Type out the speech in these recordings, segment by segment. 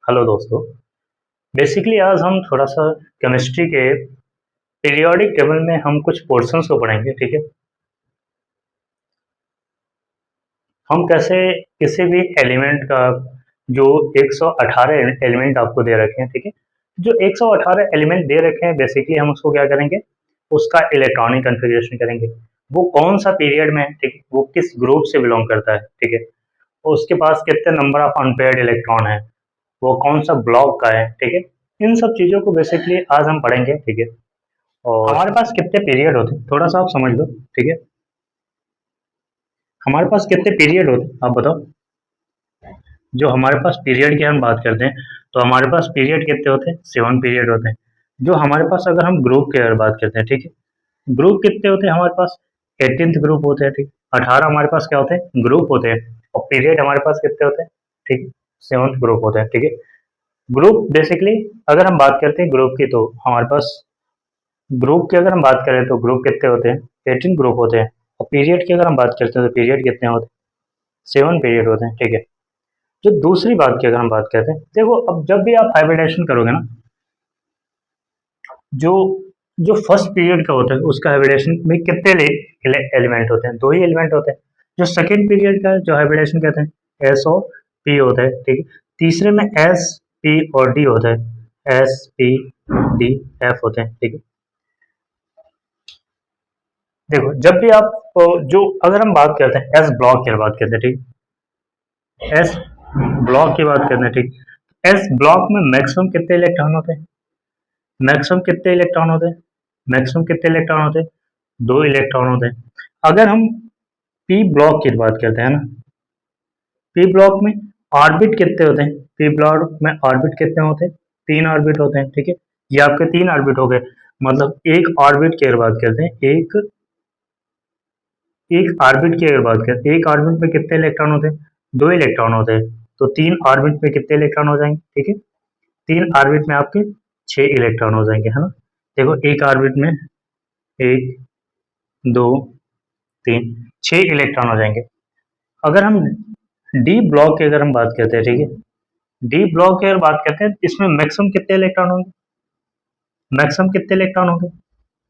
Hello दोस्तों। Basically आज हम थोड़ा सा केमिस्ट्री के पीरियोडिक टेबल में हम कुछ पोर्शंस को पढ़ेंगे। ठीक है, हम कैसे किसी भी एलिमेंट का जो 118 एलिमेंट आपको दे रखे हैं, ठीक है, जो 118 एलिमेंट दे रखे हैं बेसिकली हम उसको क्या करेंगे, उसका इलेक्ट्रॉनिक कन्फिग्रेशन करेंगे। वो कौन सा पीरियड में है, ठीक है, वो किस ग्रुप से बिलोंग करता है, ठीक है, उसके पास कितने नंबर ऑफ अनपेयर्ड इलेक्ट्रॉन है, वो कौन सा ब्लॉक का है, ठीक है। इन सब चीज़ों को बेसिकली आज हम पढ़ेंगे। ठीक है, और हमारे पास कितने पीरियड होते हैं थोड़ा सा आप समझ लो। ठीक है, हमारे पास कितने पीरियड होते हैं आप बताओ। जो हमारे पास पीरियड की हम बात करते हैं तो हमारे पास पीरियड कितने होते हैं, 7 पीरियड होते हैं। जो हमारे पास अगर हम ग्रुप की अगर बात करते हैं, ठीक है, ग्रुप कितने होते हैं हमारे पास, 18th ग्रुप होते हैं। ठीक, 18 हमारे पास क्या होते हैं, ग्रुप होते हैं। और पीरियड हमारे पास कितने होते हैं, ठीक, 7th ग्रुप होते हैं। ठीक है, ग्रुप बेसिकली अगर हम बात करते हैं ग्रुप की तो हमारे पास ग्रुप की अगर हम बात करें तो ग्रुप कितने होते हैं, 18 ग्रुप होते हैं। और पीरियड की अगर हम बात करते हैं तो पीरियड कितने होते हैं, 7 पीरियड होते हैं। ठीक है, जो दूसरी बात की अगर हम बात करते हैं, देखो अब जब भी आप हाइब्रिडेशन करोगे ना, जो जो फर्स्ट पीरियड का होता है उसका हाइब्रिडेशन में कितने एलिमेंट होते हैं, 2 ही एलिमेंट होते हैं। जो सेकेंड पीरियड का जो हाइब्रिडेशन कहते हैं, एस और पी होता है। ठीक है, तीसरे में एस पी और डी होता है, एस पी डी एफ होते हैं। ठीक है, देखो जब भी आप जो अगर हम बात करते हैं एस ब्लॉक की बात करते हैं, ठीक, एस ब्लॉक की बात करते हैं, ठीक, एस ब्लॉक में मैक्सिमम कितने इलेक्ट्रॉन होते हैं, मैक्सिमम कितने इलेक्ट्रॉन होते हैं, मैक्सिमम कितने इलेक्ट्रॉन होते हैं, 2 इलेक्ट्रॉन होते हैं। अगर हम पी ब्लॉक की बात करते हैं ना, पी ब्लॉक में ऑर्बिट कितने होते हैं, पी ब्लॉक में ऑर्बिट कितने होते हैं, 3 ऑर्बिट होते हैं। ठीक है, ये आपके 3 ऑर्बिट हो गए। मतलब एक ऑर्बिट की अगर बात करते हैं, एक ऑर्बिट की अगर बात करें, एक ऑर्बिट में कितने इलेक्ट्रॉन होते हैं, 2 इलेक्ट्रॉन होते हैं। तो 3 ऑर्बिट में कितने इलेक्ट्रॉन हो जाएंगे, ठीक है, 3 ऑर्बिट में आपके 6 इलेक्ट्रॉन हो जाएंगे, है ना। देखो एक ऑर्बिट में 1 2 3 6 इलेक्ट्रॉन हो जाएंगे। अगर हम डी ब्लॉक की अगर हम बात करते हैं, ठीक है, डी ब्लॉक की अगर बात करते हैं इसमें मैक्सिमम कितने इलेक्ट्रॉन होंगे, मैक्सिमम कितने इलेक्ट्रॉन होंगे,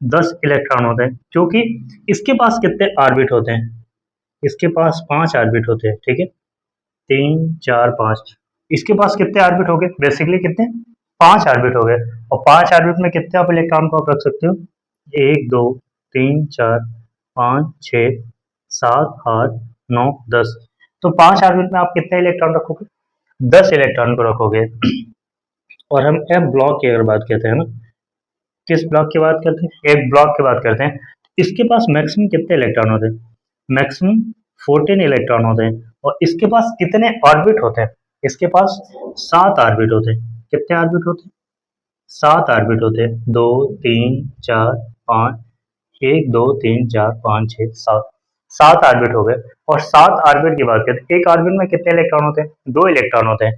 10 इलेक्ट्रॉन होते हैं। क्योंकि इसके पास कितने ऑर्बिट होते हैं, इसके पास 5 ऑर्बिट होते हैं। ठीक है, 3 4 5, इसके पास कितने ऑर्बिट हो गए, बेसिकली कितने, 5 ऑर्बिट हो गए। और 5 ऑर्बिट में कितने आप इलेक्ट्रॉन को आप रख सकते हो, 1 2 3 4 5 6 7 8 9 10। तो 5 ऑर्बिट में आप कितने इलेक्ट्रॉन रखोगे, 10 इलेक्ट्रॉन को रखोगे। और हम एफ ब्लॉक की अगर बात करते हैं ना, किस ब्लॉक की बात करते हैं, एफ ब्लॉक की बात करते हैं, इसके पास मैक्सिमम कितने इलेक्ट्रॉन होते हैं, मैक्सिमम 14 इलेक्ट्रॉन होते हैं। और इसके पास कितने ऑर्बिट होते हैं, इसके पास 7 ऑर्बिट होते हैं। कितने ऑर्बिट होते हैं, 7 ऑर्बिट होते हैं, 2 3 4 5, 1 2 3 4 5 6 7, 7 ऑर्बिट हो गए। और 7 ऑर्बिट की बात करते हैं, एक ऑर्बिट में कितने इलेक्ट्रॉन होते हैं, 2 इलेक्ट्रॉन होते हैं।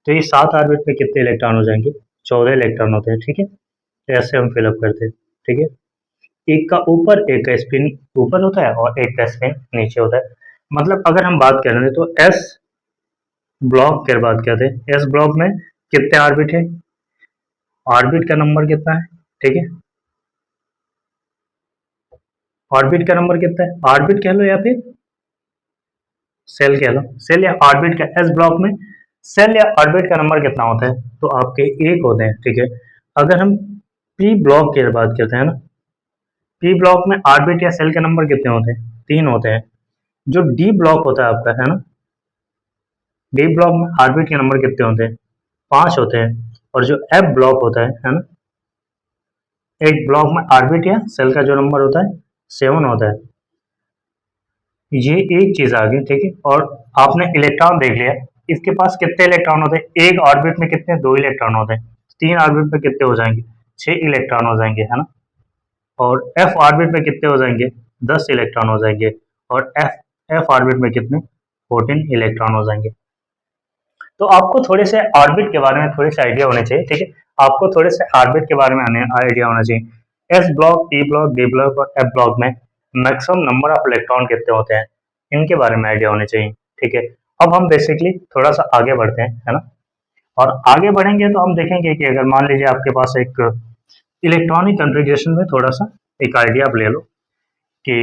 तो ये 7 ऑर्बिट में कितने इलेक्ट्रॉन हो जाएंगे, 14 इलेक्ट्रॉन होते हैं। ठीक है, ऐसे हम फिलअप करते हैं। ठीक है, एक का ऊपर एक का स्पिन ऊपर होता है और एक का स्पिन नीचे होता है। मतलब अगर हम बात करें तो एस ब्लॉक की बात करते हैं, एस ब्लॉक में कितने ऑर्बिट है, ऑर्बिट का नंबर कितना है, ठीक है, ऑर्बिट का नंबर कितना है, ऑर्बिट कह लो या फिर सेल कह लो, सेल या ऑर्बिट का, एस ब्लॉक में सेल या ऑर्बिट का नंबर कितना होता है, तो आपके एक होते हैं। ठीक है, अगर हम पी ब्लॉक की बात करते हैं ना, पी ब्लॉक में ऑर्बिट या सेल के नंबर कितने होते हैं, 3 होते हैं। जो डी ब्लॉक होता है आपका, है ना, डी ब्लॉक में ऑर्बिट के नंबर कितने होते हैं, 5 होते हैं। और जो एफ ब्लॉक होता है ना, एक ब्लॉक में ऑर्बिट या सेल का जो नंबर होता है 7 होता है। ये एक चीज आ गई, ठीक है। और आपने इलेक्ट्रॉन देख लिया, इसके पास कितने इलेक्ट्रॉन होते हैं, एक ऑर्बिट में कितने, 2 इलेक्ट्रॉन होते हैं। 3 ऑर्बिट में कितने हो जाएंगे, 6 इलेक्ट्रॉन हो जाएंगे, है ना। और एफ ऑर्बिट में कितने हो जाएंगे, 10 इलेक्ट्रॉन हो जाएंगे। और एफ एफ ऑर्बिट में कितने, 14 इलेक्ट्रॉन हो जाएंगे। तो आपको थोड़े से ऑर्बिट के बारे में थोड़े से आइडिया होने चाहिए, ठीक है। आपको थोड़े से ऑर्बिट के बारे में आइडिया होना चाहिए। S block, P block, D block और एफ ब्लॉक में मैक्सिमम नंबर ऑफ इलेक्ट्रॉन कितने होते हैं, इनके बारे में आइडिया होने चाहिए, ठीक है। अब हम बेसिकली थोड़ा सा आगे बढ़ते हैं, है ना। और आगे बढ़ेंगे तो हम देखेंगे कि अगर मान लीजिए आपके पास एक इलेक्ट्रॉनिक कन्फिग्रेशन में थोड़ा सा एक आइडिया आप ले लो कि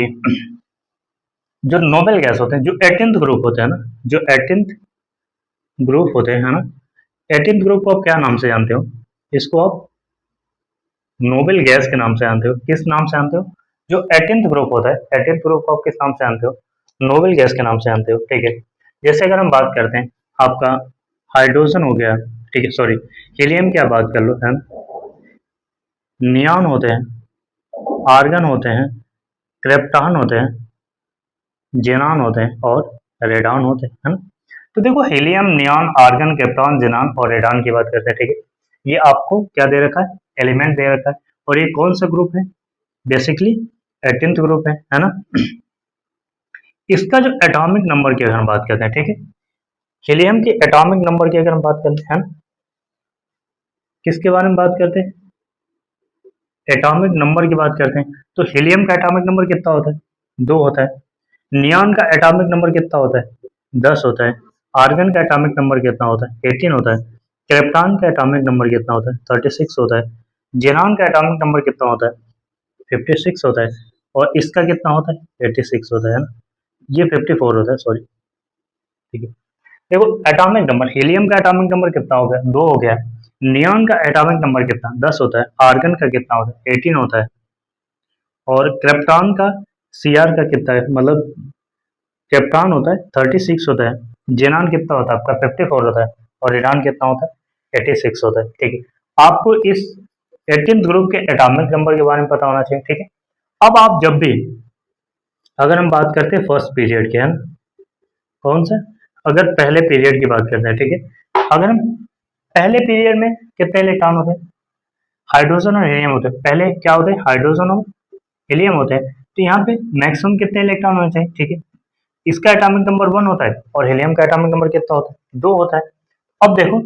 जो नोबेल गैस होते हैं, जो 18th ग्रुप होते हैं ना, जो 18th ग्रुप होते हैं ना, 18th ग्रुप को आप क्या नाम से जानते हो? इसको आप नोबेल गैस के नाम से जानते हो। किस नाम से जानते हो? जो 18th ग्रुप होता है, 18th ग्रुप को आप किस नाम से जानते हो? नोबेल गैस के नाम से जानते हो, ठीक है। जैसे अगर हम बात करते हैं आपका हाइड्रोजन हो गया, ठीक है, सॉरी हीलियम की आप बात कर लो, है ना, नियॉन होते हैं, आर्गन होते हैं, क्रिप्टॉन होते हैं, जेनॉन होते हैं और रेडॉन होते हैं, है ना। तो देखो helium, neon, argon, krypton, xenon और रेडॉन की बात करते हैं, ठीक है। ये आपको क्या दे रखा है? एलिमेंट दे रखा है। और ये कौन सा ग्रुप है? बेसिकली 18th ग्रुप है ना। इसका जो एटॉमिक नंबर की अगर हम बात करते हैं, ठीक है, हीलियम के एटॉमिक नंबर की अगर हम बात करते हैं ना, किसके बारे में बात करते हैं? एटॉमिक नंबर की बात करते हैं तो हीलियम का एटॉमिक नंबर कितना होता है? 2 होता है। नियॉन का एटॉमिक नंबर कितना होता है? 10 होता है। आर्गन का एटॉमिक नंबर कितना होता है? 18 होता है। क्रिप्टॉन का एटॉमिक नंबर कितना होता है? 36 होता है। जेनॉन का एटॉमिक नंबर कितना होता है? 56 होता है। और इसका कितना होता है? 86 होता है ना। ये 54 होता है, सॉरी, ठीक है। देखो एटॉमिक नंबर, हीलियम का एटॉमिक नंबर कितना हो गया? 2 हो गया। नियॉन का एटॉमिक नंबर कितना? 10 होता है। आर्गन का कितना होता है? 18 होता है। और क्रिप्टॉन का, सीआर का कितना है, मतलब क्रिप्टॉन होता है 36 होता है। जेनॉन कितना होता है आपका? 54 होता है। और रेडॉन कितना होता है? 86 होता है, ठीक है। आपको इस 18th ग्रुप के एटॉमिक नंबर के बारे में पता होना चाहिए, ठीक है। अब आप जब भी, अगर हम बात करते हैं फर्स्ट पीरियड के, है ना, कौन सा, अगर पहले पीरियड की बात करते हैं, ठीक है, अगर हम पहले पीरियड में कितने इलेक्ट्रॉन होते हैं? हाइड्रोजन और हीलियम होते हैं। पहले क्या होते हैं? हाइड्रोजन और हीलियम होते हैं। तो यहाँ पे मैक्सिमम कितने इलेक्ट्रॉन होने चाहिए, ठीक है। इसका एटॉमिक नंबर 1 होता है और हीलियम का एटॉमिक नंबर कितना होता है? 2 होता है। अब देखो,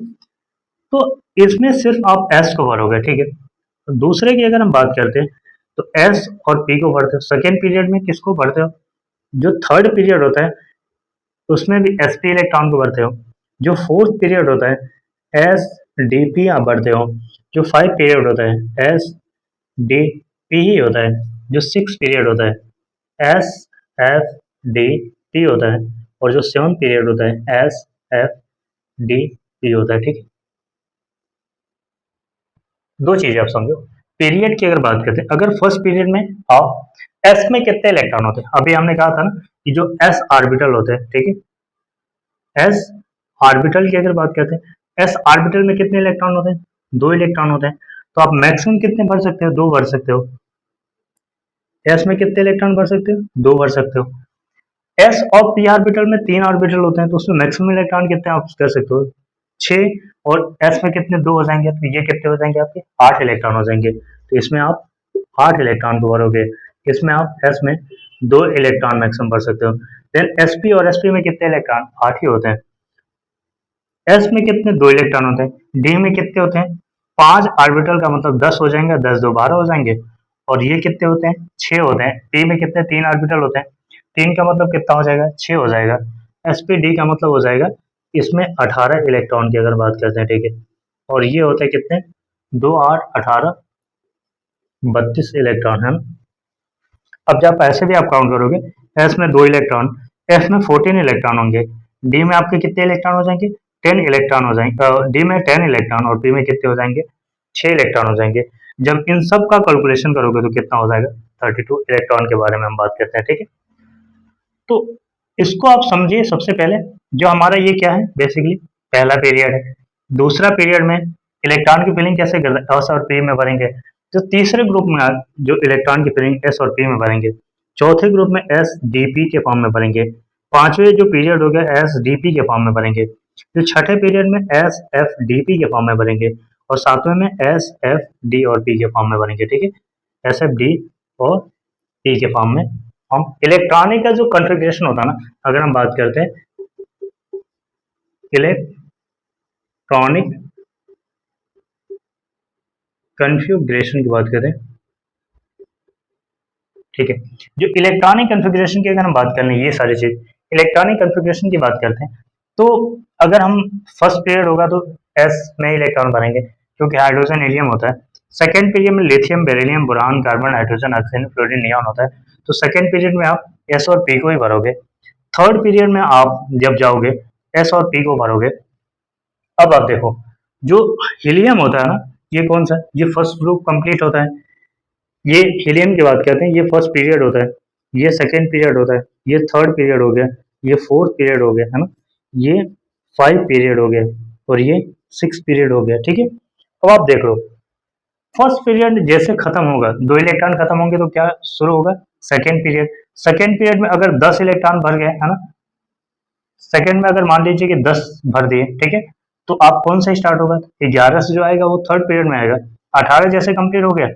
तो इसमें सिर्फ आप एस को भरोगे, ठीक है। तो दूसरे की अगर हम बात करते हैं तो एस और पी को भरते हो। सेकेंड पीरियड में किसको भरते हो? जो थर्ड पीरियड होता है उसमें भी एस पी इलेक्ट्रॉन को भरते हो। जो फोर्थ पीरियड होता है एस डी पी आप भरते हो। जो 5 पीरियड होता है एस डी पी ही होता है। जो 6 पीरियड होता है एस एफ डी पी होता है। और जो 7 पीरियड होता है एस एफ डी पी होता है, ठीक है। दो चीजें आप समझो। पीरियड की अगर बात करते हैं, अगर फर्स्ट पीरियड में आप एस में कितने इलेक्ट्रॉन होते हैं? अभी हमने कहा था ना कि जो एस ऑर्बिटल होते हैं, ठीक है, एस ऑर्बिटल की अगर बात करते हैं, एस ऑर्बिटल में कितने इलेक्ट्रॉन होते हैं? 2 इलेक्ट्रॉन होते हैं। तो आप मैक्सिमम कितने भर सकते हो? 2 भर सकते हो। एस में कितने इलेक्ट्रॉन भर सकते हो? 2 भर सकते हो। एस और पी ऑर्बिटल में 3 ऑर्बिटल होते हैं, तो उसमें मैक्सिमम इलेक्ट्रॉन कितने आप कर सकते हो? 6। और एस में कितने? 2 हो जाएंगे, तो ये कितने हो जाएंगे आपके? 8 इलेक्ट्रॉन हो जाएंगे। तो इसमें आप 8 इलेक्ट्रॉन को भरोगे। इसमें आप एस में 2 इलेक्ट्रॉन मैक्सिमम भर सकते हो। देन एस पी और एस पी में कितने इलेक्ट्रॉन? 8 ही होते हैं। एस में कितने? 2 इलेक्ट्रॉन होते हैं। डी में कितने होते हैं? 5 ऑर्बिटल का मतलब 10 हो जाएंगे, 10 2 12 हो जाएंगे। और ये कितने होते हैं? 6 होते हैं। पी में कितने? 3 ऑर्बिटल होते हैं। 3 का मतलब कितना हो जाएगा? 6 हो जाएगा। एस पी डी का मतलब हो जाएगा इसमें 18 इलेक्ट्रॉन की अगर बात करते हैं, ठीक है। और ये होते हैं कितने? 2 8 18 32 इलेक्ट्रॉन, है ना। अब जब ऐसे भी आप काउंट करोगे, एस में 2 इलेक्ट्रॉन, एफ में 14 इलेक्ट्रॉन होंगे, डी में आपके कितने इलेक्ट्रॉन हो जाएंगे? 10 इलेक्ट्रॉन हो जाएंगे। डी में 10 इलेक्ट्रॉन और पी में कितने हो जाएंगे? 6 इलेक्ट्रॉन हो जाएंगे। जब इन सब का कैलकुलेशन करोगे तो कितना हो जाएगा? 32 इलेक्ट्रॉन के बारे में हम बात करते हैं, ठीक है। तो इसको आप समझिए। सबसे पहले जो हमारा ये क्या है, बेसिकली पहला पीरियड है। दूसरा पीरियड में इलेक्ट्रॉन की फिलिंग कैसे करते हैं? एस और पी में भरेंगे। जो तीसरे ग्रुप में जो इलेक्ट्रॉन की फिलिंग एस और पी में भरेंगे। चौथे ग्रुप में एस डी पी के फॉर्म में भरेंगे। पांचवें जो पीरियड हो गया एस डी पी के फॉर्म में भरेंगे। जो छठे पीरियड में एस एफ डी पी के फॉर्म में भरेंगे। और सातवें में एस एफ डी और पी के फॉर्म में भरेंगे, ठीक है। एस एफ डी और पी के फॉर्म में हम इलेक्ट्रॉनिक का जो कॉन्फ़िगरेशन होता है ना, अगर हम बात करते हैं इलेक्ट्रॉनिक कॉन्फ़िगरेशन की बात करें, ठीक है। जो इलेक्ट्रॉनिक कॉन्फ़िगरेशन की अगर हम बात कर लें, ये सारी चीज इलेक्ट्रॉनिक कॉन्फ़िगरेशन की बात करते हैं, तो अगर हम फर्स्ट पीरियड होगा तो एस में इलेक्ट्रॉन भरेंगे क्योंकि हाइड्रोजन हीलियम होता है। सेकेंड पीरियड में lithium, beryllium, boron, carbon, hydrogen, oxygen, fluorine, neon होता है। तो सेकेंड पीरियड में आप एस और पी को ही भरोगे। थर्ड पीरियड में आप जब जाओगे एस और पी को भरोगे। अब आप देखो, जो हीलियम होता है ना, ये कौन सा, ये फर्स्ट ग्रुप कंप्लीट होता है। ये हीलियम की बात करते हैं, ये फर्स्ट पीरियड होता है, ये सेकेंड पीरियड होता है, ये थर्ड पीरियड हो गया, ये फोर्थ पीरियड हो गया, है ना, ये फाइव पीरियड हो गया और ये सिक्स पीरियड हो गया। ठीक है, अब आप देख लो, फर्स्ट पीरियड जैसे खत्म होगा, दो इलेक्ट्रॉन खत्म होंगे तो क्या शुरू होगा, सेकेंड पीरियड। सेकेंड पीरियड में अगर 10 इलेक्ट्रॉन भर गए, है ना, सेकेंड में अगर मान लीजिए कि 10 भर दिए, ठीक है, तो आप कौन सा स्टार्ट होगा, 11 से जो आएगा वो थर्ड पीरियड में आएगा, 18 जैसे कंप्लीट हो गया,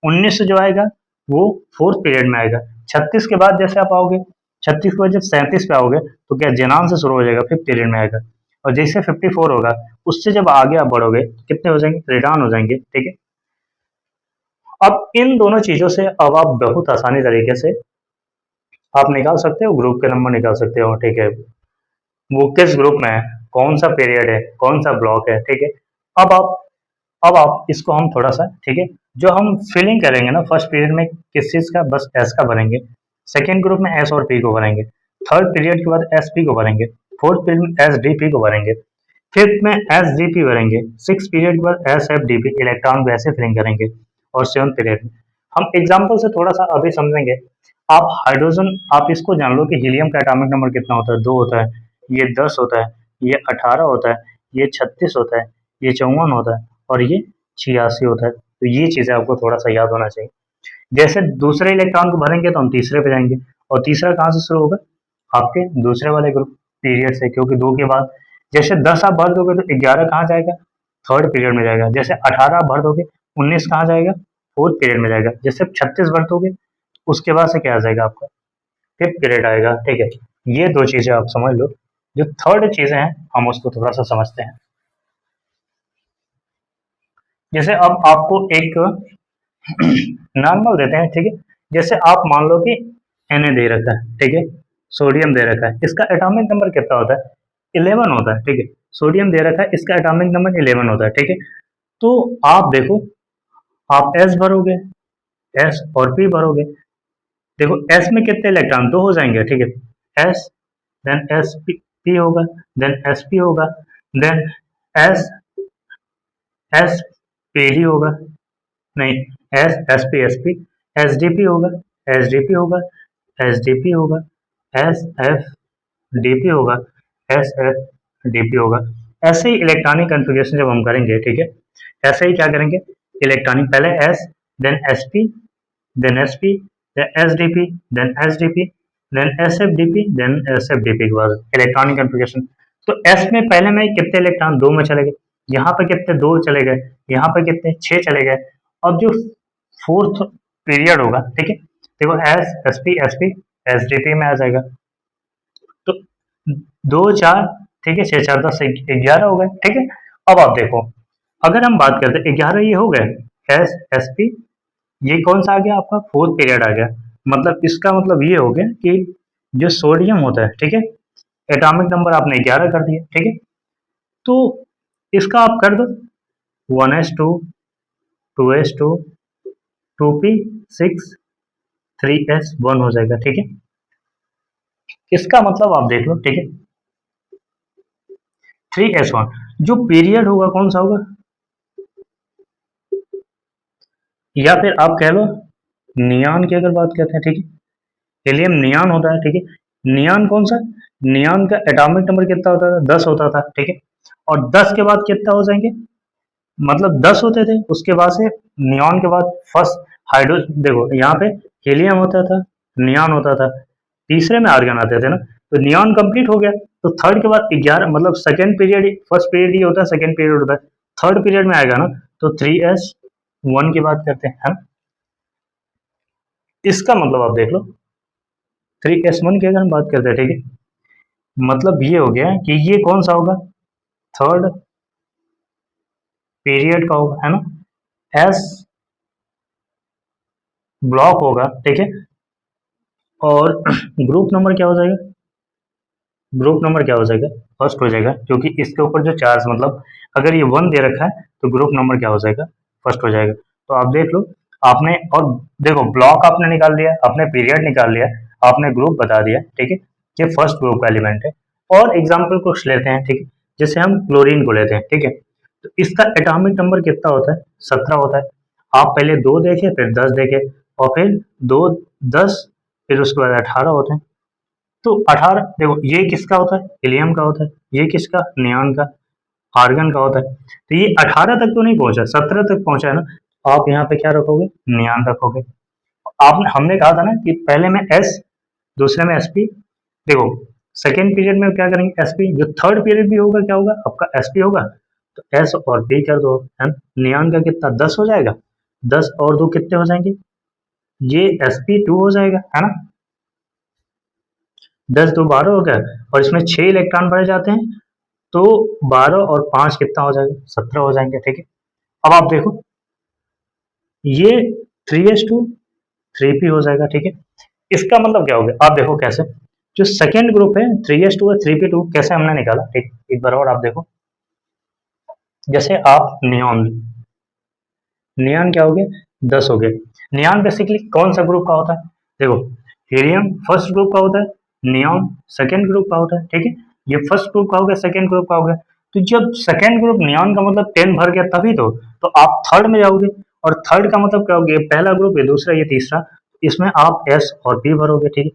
19 से जो आएगा वो फोर्थ पीरियड में आएगा, 36 के बाद जैसे आप आओगे, 36 के बाद जब 37 पे आओगे तो क्या जेनान से शुरू हो जाएगा, फिफ्थ पीरियड में आएगा। और जैसे 54 होगा, उससे जब आगे आप बढ़ोगे कितने हो जाएंगे, रिटर्न हो जाएंगे। ठीक है, अब इन दोनों चीजों से अब आप बहुत आसानी तरीके से आप निकाल सकते हो, ग्रुप के नंबर निकाल सकते हो। ठीक है, वो किस ग्रुप में है, कौन सा पीरियड है, कौन सा ब्लॉक है। ठीक है, अब आप इसको हम थोड़ा सा, ठीक है, जो हम फिलिंग करेंगे ना फर्स्ट पीरियड में किस चीज का, बस एस का भरेंगे। सेकेंड ग्रुप में एस और पी को भरेंगे। थर्ड पीरियड के बाद एस पी को भरेंगे। फोर्थ पीरियड में एस डी पी को भरेंगे। फिफ्थ में एस जी पी भरेंगे। सिक्स पीरियड के बाद S F D P electron वैसे फिलिंग करेंगे। और सेवन पीरियड में हम एग्जाम्पल से थोड़ा सा अभी समझेंगे। आप हाइड्रोजन, आप इसको जान लो कि हीलियम का एटॉमिक नंबर कितना होता है, 2 होता है, ये 10 होता है, ये 18 होता है, ये 36 होता है, ये 54 होता है और ये 86 होता है। तो ये चीजें आपको थोड़ा सा याद होना चाहिए। जैसे दूसरे इलेक्ट्रॉन को भरेंगे तो हम तीसरे पे जाएंगे, और तीसरा कहाँ से शुरू होगा, आपके दूसरे वाले ग्रुप पीरियड से, क्योंकि 2 के बाद जैसे 10 आप भर दोगे तो 11 कहाँ जाएगा, थर्ड पीरियड में जाएगा। जैसे 18 आप भर दोगे, 19 कहाँ जाएगा, फोर्थ पीरियड में जाएगा। जैसे 36 भर दोगे, उसके बाद से क्या आ जाएगा आपका, फिफ्थ पीरियड आएगा। ठीक है, ये दो चीजें आप समझ लो। जो थर्ड चीजें हैं हम उसको थोड़ा सा समझते हैं। जैसे अब आपको एक नॉर्मल देते हैं, ठीक है, जैसे आप मान लो कि Na दे रखा है, ठीक है, सोडियम दे रखा है, इसका एटॉमिक नंबर कितना होता है, 11 होता है। ठीक है, सोडियम दे रखा है, इसका एटॉमिक नंबर 11 होता है। ठीक है, तो आप देखो, आप S भरोगे, S और P भरोगे। देखो S में कितने इलेक्ट्रॉन, दो हो जाएंगे। ठीक है, S देन एस पी होगा, देन एस पी होगा, then S S P D होगा, नहीं, S S P S P, S D P होगा, एस डी पी होगा, एस डी पी होगा, एस एफ डी पी होगा, एस एफ डी पी होगा। ऐसे ही इलेक्ट्रॉनिक कन्फिग्रेशन जब हम करेंगे, ठीक है, ऐसे ही क्या करेंगे, इलेक्ट्रॉनिक पहले S, then S P, then S P, then S D P, then S D P, then S F D P, then S F D P के बाद इलेक्ट्रॉनिक कन्फिग्रेशन। तो एस में पहले में कितने इलेक्ट्रॉन, दो में चले गए, यहाँ पे कितने, दो चले गए, यहाँ पे कितने, छह चले गए। अब जो फोर्थ पीरियड होगा, ठीक है, देखो S S P S P S D P में आ जाएगा। तो दो चार, ठीक है, छह चार 10, 11 हो गए। ठीक है, अब आप देखो, अगर हम बात करते हैं 11 ये हो गए, एस एस पी, ये कौन सा आ गया आपका, फोर्थ पीरियड आ गया। मतलब इसका मतलब ये हो गया कि जो सोडियम होता है, ठीक है, एटॉमिक नंबर आपने 11 कर दिया। ठीक है, तो इसका आप कर दो 1s2, 2s2, 2p6, 3s1 हो जाएगा। ठीक है, इसका मतलब आप देख लो, ठीक है, 3s1 जो पीरियड होगा कौन सा होगा, या फिर आप कह लो नियान की अगर बात करते हैं, ठीक है, हीलियम नियान होता है। ठीक है, नियान कौन सा, नियान का एटॉमिक नंबर कितना होता था, 10 होता था। ठीक है, और 10 के बाद कितना हो जाएंगे, मतलब 10 होते थे, उसके बाद से नियॉन के बाद फर्स्ट हाइड्रो, देखो यहाँ पे हीलियम होता था, नियॉन होता था, तीसरे में आर्गन आते थे ना, तो नियॉन कंप्लीट हो गया। तो थर्ड के बाद 11, मतलब सेकेंड पीरियड, फर्स्ट पीरियड ही होता है, सेकेंड पीरियड होता है, थर्ड पीरियड में आएगा ना, तो 3s1 की बात करते हैं, है ना? इसका मतलब आप देख लो, 3s1 की अगर हम बात करते हैं, ठीक है, मतलब ये हो गया कि ये कौन सा होगा, थर्ड पीरियड का होगा, है ना, एस ब्लॉक होगा। ठीक है, और ग्रुप नंबर क्या हो जाएगा, ग्रुप नंबर क्या हो जाएगा, फर्स्ट हो जाएगा, क्योंकि इसके ऊपर जो चार्ज मतलब अगर ये 1 दे रखा है तो ग्रुप नंबर क्या हो जाएगा, फर्स्ट हो जाएगा। तो आप देख लो, आपने और देखो ब्लॉक आपने निकाल लिया, आपने पीरियड निकाल लिया, आपने ग्रुप बता दिया, ठीक है, ये फर्स्ट ग्रुप का एलिमेंट है। और एग्जाम्पल कुछ लेते हैं, ठीक है, जैसे हम क्लोरीन को लेते हैं, ठीक है, तो इसका एटॉमिक नंबर कितना होता है, 17 होता है। आप पहले 2 देखे, फिर 10 देखे, और फिर 2, 10, फिर उसके बाद 18 होते हैं। तो 18 देखो, ये किसका होता है, हीलियम का होता है, ये किसका, नियॉन का, आर्गन का होता है। तो ये 18 तक तो नहीं पहुंचा, 17 तक पहुंचा है ना, तो आप यहाँ पे क्या रखोगे, नियॉन रखोगे। आपने हमने कहा था ना कि पहले में एस, दूसरे में एसपी। देखो सेकेंड पीरियड में क्या करेंगे, एसपी, जो थर्ड पीरियड भी होगा क्या होगा आपका, एसपी होगा। तो एस और पी कर दो, है ना, नियॉन का कितना, 10 हो जाएगा, 10 और 2 कितने हो जाएंगे, ये sp2 हो जाएगा, है ना, 10 2 12 हो गया, और इसमें 6 इलेक्ट्रॉन भरे जाते हैं, तो 12 और 5 कितना हो जाएगा, 17 हो जाएंगे, ठीक है। अब आप देखो, ये 3s2 3p हो जाएगा, ठीक है। इसका मतलब क्या हो गया, आप देखो कैसे, जो सेकेंड ग्रुप है 3s2 और 3p2 कैसे हमने निकाला, ठीक, एक बार और आप देखो, जैसे आप नियॉन, नियॉन क्या हो गया, 10 हो गए। नियॉन बेसिकली कौन सा ग्रुप का होता है, देखो हीलियम फर्स्ट ग्रुप का होता है, नियॉन सेकेंड ग्रुप का होता है, ठीक है। ये फर्स्ट ग्रुप का हो गया, सेकेंड ग्रुप का हो गया। तो जब सेकेंड ग्रुप नियॉन का मतलब 10 भर गया तभी तो आप थर्ड में जाओगे, और थर्ड का मतलब क्या हो गया, पहला ग्रुप, ये दूसरा, ये तीसरा, इसमें आप एस और पी भरोगे, ठीक है।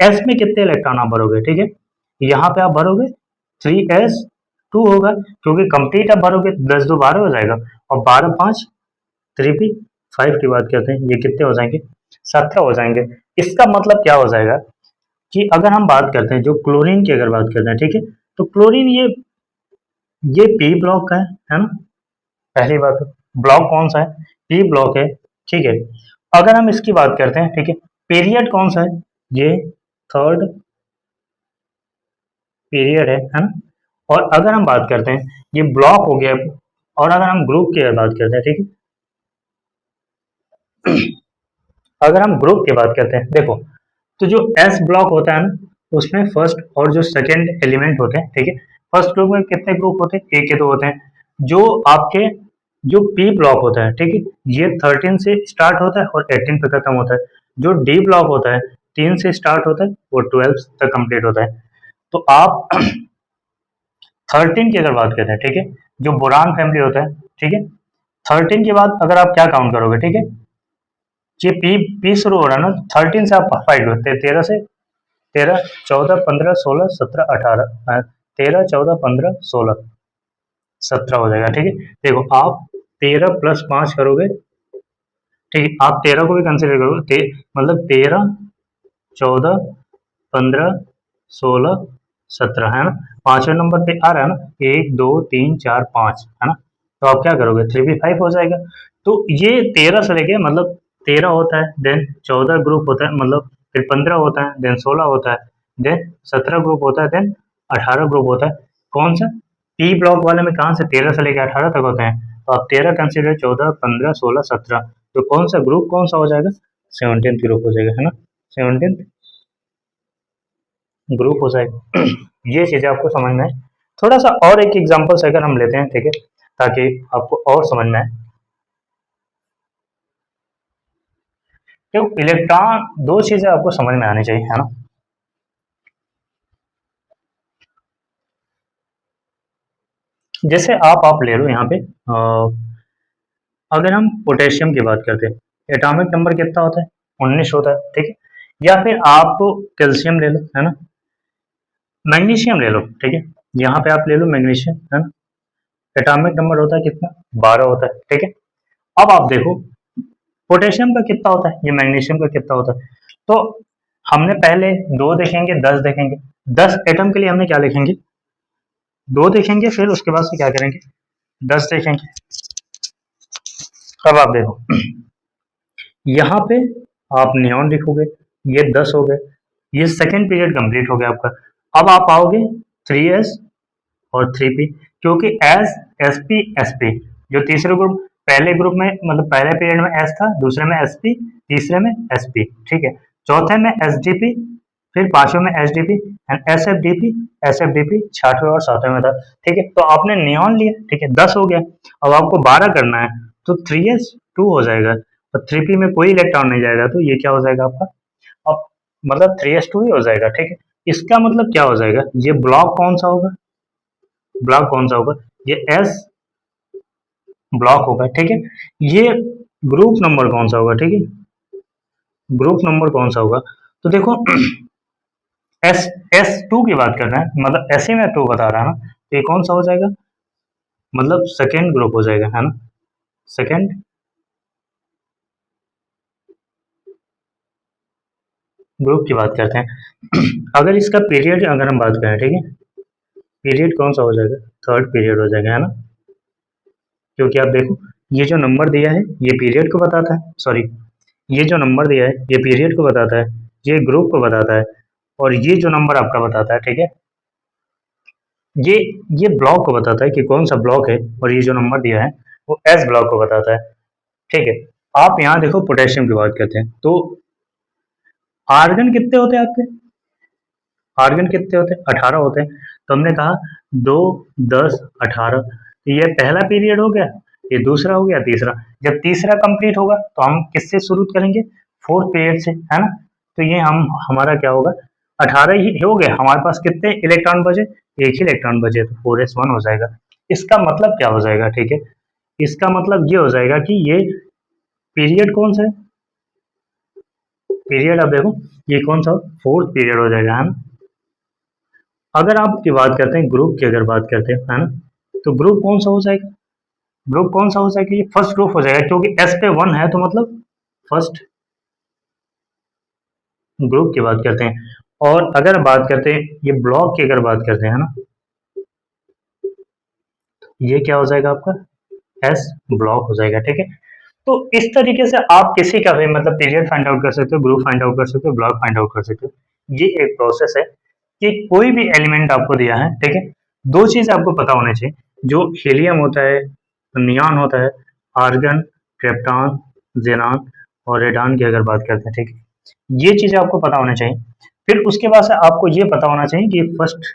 एस में कितने इलेक्ट्रॉन आप भरोगे, ठीक है, यहाँ पे आप भरोगे 3s2 होगा, क्योंकि कंप्लीट आप भरोगे 10 2 12 हो जाएगा, और 12 5 3p 5 की बात करते हैं, ये कितने हो जाएंगे, 17 हो जाएंगे। इसका मतलब क्या हो जाएगा कि अगर हम बात करते हैं जो क्लोरीन की अगर बात करते हैं, ठीक है, तो क्लोरीन ये पी ब्लॉक का है ना, पहली बात तो ब्लॉक कौन सा है, पी ब्लॉक है, ठीक है। अगर हम इसकी बात करते हैं, ठीक है, पीरियड कौन सा है, ये थर्ड पीरियड है ना। और अगर हम बात करते हैं, ये ब्लॉक हो गया, और अगर हम ग्रुप की बात करते हैं, ठीक है, अगर हम ग्रुप की बात करते हैं, देखो, तो जो एस ब्लॉक होता है ना, उसमें फर्स्ट और जो सेकंड एलिमेंट होते हैं, ठीक है, फर्स्ट ग्रुप में कितने ग्रुप होते हैं, एक के दो होते हैं। जो आपके जो पी ब्लॉक होता है, ठीक है, ये 13 से स्टार्ट होता है और 18 पे खत्म होता है। जो डी ब्लॉक होता है, 3 से स्टार्ट होता है, वो 12 तक कंप्लीट होता है। तो आप 13 की अगर बात करते हैं, ठीक है, जो बोरान फैमिली होता है, ठीक है, 13 के बाद अगर आप क्या काउंट करोगे, ठीक है, ये पी पी शुरू हो रहा है ना, 13 से आप फाइट होते हैं, 13 से, 13 14 15 16 17 18, 13 14 15 16 17 हो जाएगा, ठीक है। देखो आप 13 प्लस 5 करोगे, ठीक है, आप 13 को भी कंसिडर करोगे, मतलब 13 14 15 16 17, है ना, पांचवें नंबर पे आ रहा है ना, 1 2 3 4 5, है ना, तो आप क्या करोगे, 3p5 हो जाएगा। तो ये 13 से लेके मतलब 13 होता है, देन 14 ग्रुप होता है, मतलब फिर 15 होता है, देन 16 होता है, देन 17 ग्रुप होता है, देन 18 ग्रुप होता है। कौन सा, पी ब्लॉक वाले में कहाँ से 13 से लेकर 18 तक होते हैं, तो आप 13 कंसिडर, 14 15 16 17, तो कौन सा ग्रुप कौन सा हो जाएगा, 17th ग्रुप हो जाएगा, है ना, 17th ग्रुप हो जाएगा। ये चीजें आपको समझ में आए। थोड़ा सा और एक एग्जांपल से अगर हम लेते हैं, ठीक है, ताकि आपको और समझ में आए। देखो इलेक्ट्रॉन, दो चीजें आपको समझ में आनी चाहिए, है ना। जैसे आप ले लो यहाँ पे, अगर हम पोटेशियम की बात करते हैं, एटॉमिक नंबर कितना होता है, 19 होता है, ठीक है। या फिर आप कैल्शियम ले लो, है ना, मैग्नीशियम ले लो, ठीक है, यहाँ पे आप ले लो मैग्नीशियम, है ना, एटॉमिक नंबर होता है कितना, 12 होता है, ठीक है। अब आप देखो पोटेशियम का कितना होता है, ये मैग्नीशियम का कितना होता है। तो हमने पहले 2 देखेंगे, 10 देखेंगे, 10 एटम के लिए हमने क्या लिखेंगे, 2 देखेंगे, फिर उसके बाद से क्या करेंगे, 10 देखेंगे। अब आप देखो यहाँ पे आप नियॉन लिखोगे, ये 10 हो गए, ये सेकेंड पीरियड कंप्लीट हो गया आपका। अब आप आओगे 3s और 3p, क्योंकि एस, sp sp, जो तीसरे ग्रुप, पहले ग्रुप में मतलब पहले पीरियड में s था, दूसरे में sp, तीसरे में sp, ठीक है, चौथे में sdp, फिर पांचवें में एसडीपी एंड एसएफडीपी, एसएफडीपी छठवें और सातवें में था। ठीक है, तो आपने नियॉन लिया, ठीक है, 10 हो गया। अब आपको 12 करना है, तो 3s2 हो जाएगा, और 3p में कोई इलेक्ट्रॉन नहीं जाएगा, तो ये क्या हो जाएगा आपका, अब मतलब 3s2 ही हो जाएगा। ठीक है, इसका मतलब क्या हो जाएगा, ये ब्लॉक कौन सा होगा, ब्लॉक कौन सा होगा, ये एस ब्लॉक होगा। ठीक है, ये ग्रुप नंबर कौन सा होगा, ठीक है, ग्रुप नंबर कौन सा होगा, तो देखो एस S2 की बात कर रहे हैं, मतलब एस में 2 बता रहा है ना, तो ये कौन सा हो जाएगा, मतलब सेकेंड ग्रुप हो जाएगा, है ना, सेकेंड ग्रुप की बात करते हैं। अगर इसका पीरियड अगर हम बात करें, ठीक है, पीरियड कौन सा हो जाएगा, थर्ड पीरियड हो जाएगा, है ना, क्योंकि आप देखो ये जो नंबर दिया है ये पीरियड को बताता है, सॉरी, ये जो नंबर दिया है ये पीरियड को बताता है, ये ग्रुप को बताता है, और ये जो नंबर आपका बताता है, ठीक है, ये ये ब्लॉक को बताता है कि कौन सा ब्लॉक है, और ये जो नंबर दिया है वो एस ब्लॉक को बताता है। ठीक है, आप यहाँ देखो पोटेशियम की बात करते हैं, तो आर्गन कितने होते हैं आपके, आर्गन कितने होते हैं, 18 होते हैं। तो हमने कहा 2, 10, 18, तो ये पहला पीरियड हो गया, ये दूसरा हो गया, तीसरा। जब तीसरा कंप्लीट होगा तो हम किससे शुरू करेंगे, फोर्थ पीरियड से, है ना, तो ये हम हमारा क्या होगा, 18 ही हो गए, हमारे पास कितने इलेक्ट्रॉन बचे, एक ही इलेक्ट्रॉन बचे, तो 4s1 हो जाएगा। इसका मतलब क्या हो जाएगा, ठीक है, इसका मतलब ये हो जाएगा कि ये पीरियड कौन सा है, पीरियड आप देखो ये कौन सा, फोर्थ पीरियड हो जाएगा, है ना। अगर आप की बात करते हैं ग्रुप की, अगर बात करते हैं, है ना, तो ग्रुप कौन सा हो जाएगा, ग्रुप कौन सा हो जाएगा, ये फर्स्ट ग्रुप हो जाएगा, क्योंकि एस पे 1 है, तो मतलब फर्स्ट ग्रुप की बात करते हैं। और अगर बात करते हैं ये ब्लॉक की, अगर बात करते हैं, है ना, ये क्या हो जाएगा आपका, एस ब्लॉक हो जाएगा। ठीक है, तो इस तरीके से आप किसी का भी मतलब पीरियड फाइंड आउट कर सकते हो, ग्रुप फाइंड आउट कर सकते हो, ब्लॉक फाइंड आउट कर सकते हो। ये एक प्रोसेस है कि कोई भी एलिमेंट आपको दिया है, ठीक है, दो चीज आपको पता होनी चाहिए, जो हीलियम होता है, नियॉन होता है, आर्गन, क्रिप्टॉन, जेनॉन और रेडॉन की अगर बात करते हैं, ठीक है, ये चीजें आपको पता होनी चाहिए। फिर उसके बाद से आपको ये पता होना चाहिए कि फर्स्ट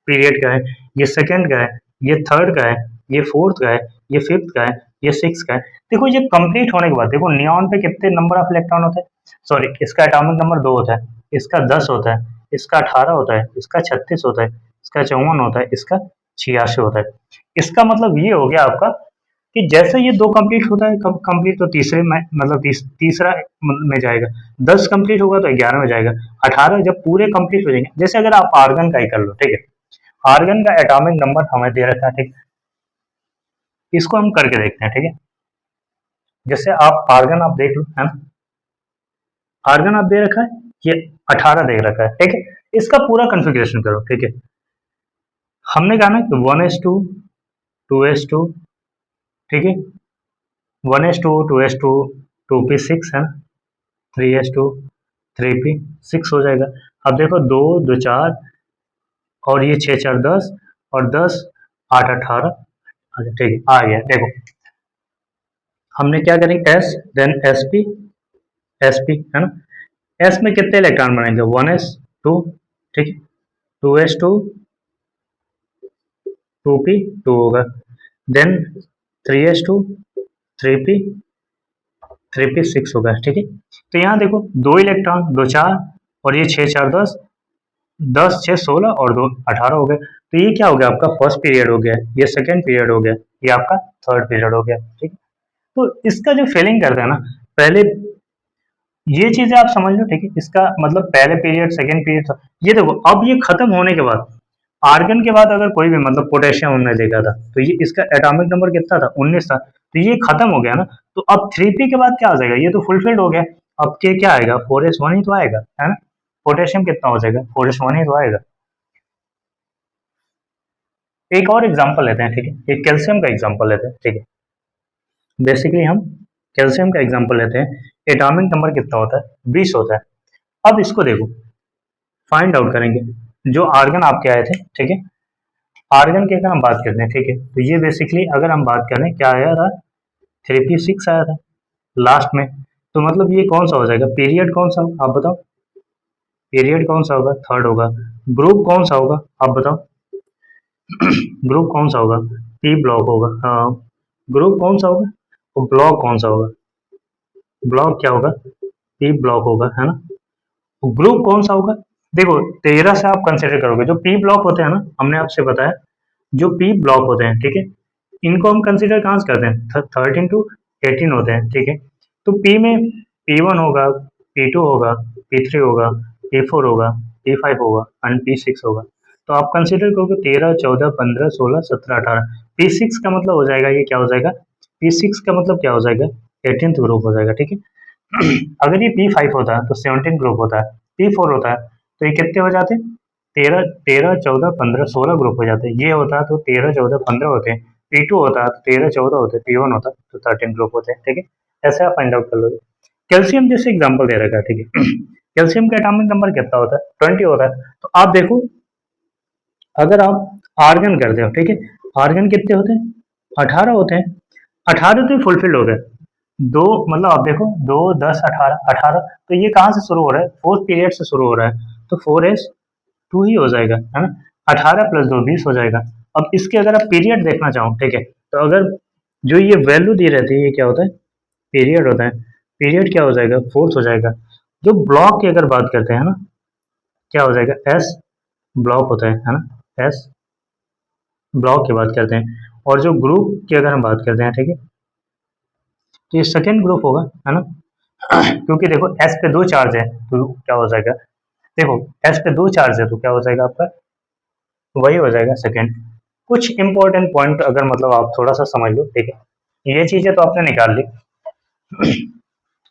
पीरियड का है, ये सेकंड का है, ये थर्ड का है, ये फोर्थ का है, ये फिफ्थ का है, ये सिक्स का है। देखो ये कंप्लीट होने के बाद देखो नियॉन पे कितने नंबर ऑफ इलेक्ट्रॉन होते हैं, सॉरी इसका एटॉमिक नंबर 2 होता है, इसका 10 होता है, इसका 18 होता है, इसका 36 होता है, इसका 54 होता है, इसका 86 होता है। इसका मतलब ये हो गया आपका कि जैसे ये 2 कंप्लीट होता है कंप्लीट, तो तीसरे में मतलब तीसरा में जाएगा, 10 कंप्लीट होगा तो 11 में जाएगा, 18 जब पूरे कंप्लीट हो जाएंगे। जैसे अगर आप आर्गन का ही कर लो, ठीक है, आर्गन का एटॉमिक नंबर हमें दे रखा है, ठीक, इसको हम करके देखते हैं, ठीक है। जैसे आप आर्गन आप देख लो, है ना, आर्गन आप दे रखा है, ये 18 दे रखा है, ठीक है, इसका पूरा कॉन्फ़िगरेशन करो, ठीक है। हमने कहा ना कि 1s2, 2s2, ठीक है, 1s2, 2s2, 2p6 है ना, 3s2, 3p6 हो जाएगा। अब देखो 2, 2 4, और ये 6 4 10, और 10 8 18। अच्छा ठीक है, आ गया देखो, हमने क्या करेंगे, S then S P, S P है ना, एस में कितने इलेक्ट्रॉन बनाएंगे, 1s2, ठीक है, 2s2, 2p2 होगा, देन 3s2, 3p, 3p6 होगा, ठीक है। तो यहाँ देखो 2 इलेक्ट्रॉन, 2 4, और ये 6 4 10, 10 6 16 और 2 18 हो गए। तो ये क्या हो गया, आपका फर्स्ट पीरियड हो गया, ये सेकंड पीरियड हो गया, ये आपका थर्ड पीरियड हो गया, ठीक है। तो इसका जो फिलिंग करते हैं ना, पहले ये चीजें आप समझ लो, ठीक है, इसका मतलब पहले पीरियड सेकंड पीरियड था। ये देखो अब ये खत्म होने के बाद, आर्गन के बाद अगर कोई भी मतलब पोटेशियम हमने देखा था, तो ये इसका एटॉमिक नंबर कितना था, 19 था, तो ये खत्म हो गया ना। तो अब 3p के बाद क्या आ जाएगा, ये तो फुलफिल्ड हो गया। अब के क्या आएगा, 4s1 ही तो आएगा, है ना, पोटेशियम कितना हो जाएगा, 4s1 ही तो आएगा। एक और एग्जांपल लेते हैं, ठीक है, एक कैल्शियम का एग्जांपल लेते हैं, ठीक है, बेसिकली हम कैल्शियम का एग्जांपल लेते हैं। एटॉमिक नंबर कितना होता है, 20 होता है। अब इसको देखो, फाइंड आउट करेंगे, जो आर्गन आपके आए थे, ठीक है, आर्गन की अगर हम बात करते हैं, ठीक है, तो ये बेसिकली अगर हम बात करें क्या आया था, 3p6 आया था लास्ट में, तो मतलब ये कौन सा हो जाएगा, पीरियड कौन सा, आप बताओ, पीरियड कौन सा होगा? थर्ड होगा। ग्रुप कौन सा होगा आप बताओ? ग्रुप कौन सा होगा? पी ब्लॉक होगा। हाँ, ग्रुप कौन सा होगा? और ब्लॉक कौन सा होगा? ब्लॉक क्या होगा? पी ब्लॉक होगा, है ना। ग्रुप कौन सा होगा? देखो 13 से आप कंसिडर करोगे, जो पी ब्लॉक होते हैं ना, हमने आपसे बताया जो पी ब्लॉक होते हैं, ठीक है, इनको हम कंसिडर कहाँ से करते हैं? 13 टू 18 होते हैं, ठीक है। तो पी में P1 होगा, P2 होगा, P3 होगा, P4 होगा, P5 होगा एंड P6 होगा। तो आप कंसिडर करोगे 13, 14, 15, 16, 17, 18। P6 का मतलब हो जाएगा, ये क्या हो जाएगा? P6 का मतलब क्या हो जाएगा? 18th ग्रुप हो जाएगा, ठीक है। अगर ये P5 होता है तो 17 ग्रुप होता है। P4 होता है तो ये कितने हो जाते हैं? 13, 13, 14, 15, 16 ग्रुप हो जाते हैं। ये होता है तो 13, 14, 15 होते हैं। P2 होता है तो 13, 14 होते हैं। P1 होता है तो 13 ग्रुप होते हैं, ठीक है। ऐसे आप फाइंड आउट कर लोगे। कैल्शियम जैसे एग्जाम्पल दे रखा है, ठीक है। कैल्शियम का एटॉमिक नंबर कितना होता है? 20 होता है। तो आप देखो, अगर आप आर्गन करते हो, ठीक है, आर्गन कितने होते हैं? 18 होते हैं। 18 तो फुलफिल हो गए। दो मतलब आप देखो, 2, 10, 18, 18, तो ये कहाँ से शुरू हो रहा है? फोर्थ पीरियड से शुरू हो रहा है, तो 4s2 ही हो जाएगा, है ना। 18 प्लस 2 20 हो जाएगा। अब इसके अगर आप पीरियड देखना चाहो, ठीक है, तो अगर जो ये वैल्यू दी रहती है, ये क्या होता है? पीरियड होता है। पीरियड क्या हो जाएगा? फोर्थ हो जाएगा। जो ब्लॉक की अगर बात करते हैं ना, क्या हो जाएगा? एस ब्लॉक होता है ना। एस ब्लॉक की बात करते हैं। और जो ग्रुप की अगर हम बात करते हैं, ठीक है, तो ये सेकेंड ग्रुप होगा, है ना। क्योंकि देखो एस पे 2 चार्ज है तो क्या हो जाएगा? देखो एस पे 2 चार्ज है तो क्या हो जाएगा आपका? वही हो जाएगा सेकेंड। कुछ इंपॉर्टेंट पॉइंट अगर मतलब आप थोड़ा सा समझ लो, ठीक है, ये चीजें तो आपने निकाल ली।